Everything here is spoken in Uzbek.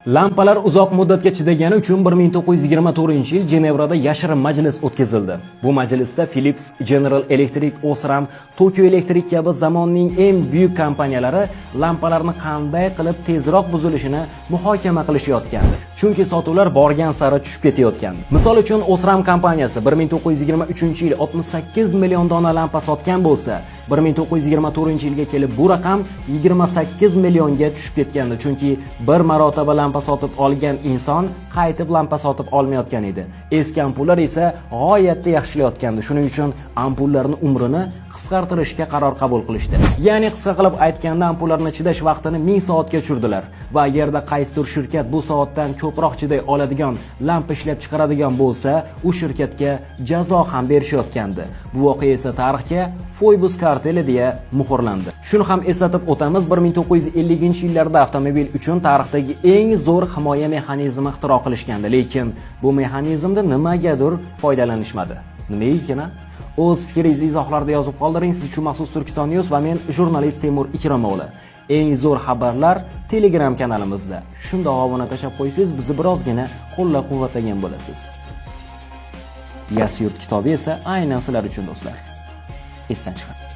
Lampalar uzoq muddatga chidagani uchun 1924-yil Jenevrada yashirin majlis o'tkazildi. Bu majlisda Philips, General Electric, Osram, Tokyo Electric kabi zamonning eng buyuk kompaniyalari lampalarni qanday qilib tezroq buzilishini muhokama qilishayotgandi. Chunki sotuvlar borgan sari tushib ketayotgandi. Misol uchun, Osram kompaniyasi 1923-yil 68 million dona lampa sotgan bo'lsa, 1924-yilga kelib bu raqam 28 millionga tushib ketgandi. Chunki bir marotaba lampa sotib olgan inson qaytib lampa sotib olmayotgan edi. Eski ampullar esa g'oyatda yaxshilayotgandi. Shuning uchun ampullarning umrini qisqartirishga qaror qabul qilishdi. Ya'ni qisqa qilib aytganda, ampullarning chidash vaqtini 1000 soatga tushirdilar va agarda qaysidir shirkat bu soatdan ko'proq chiday oladigan lampa ishlab chiqaradigan bo'lsa, u shirkatga jazo ham berishayotgandi. Bu voqea esa tarixga Foibus karteli deya muhrlandi. Shuni ham eslatib o'tamiz, 1950-yillarda avtomobil uchun tarixdagi eng zo'r himoya mexanizmi ixtiro qilishgandi, lekin bu mexanizmdan nimagadir foydalanishmadi. Nima ekan? O'z fikringizni izohlarda yozib qoldiring. Siz uchun maxsus Turkiston News va men jurnalist Temur Ikromovli. Eng zo'r xabarlar Telegram kanalimizda. Shunda obuna tashab qo'ysangiz, bizni birozgina qo'llab-quvvatlagan bo'lasiz. Yasyurt kitobi esa aynan sizlar uchun do'stlar. Esdan chiqaring.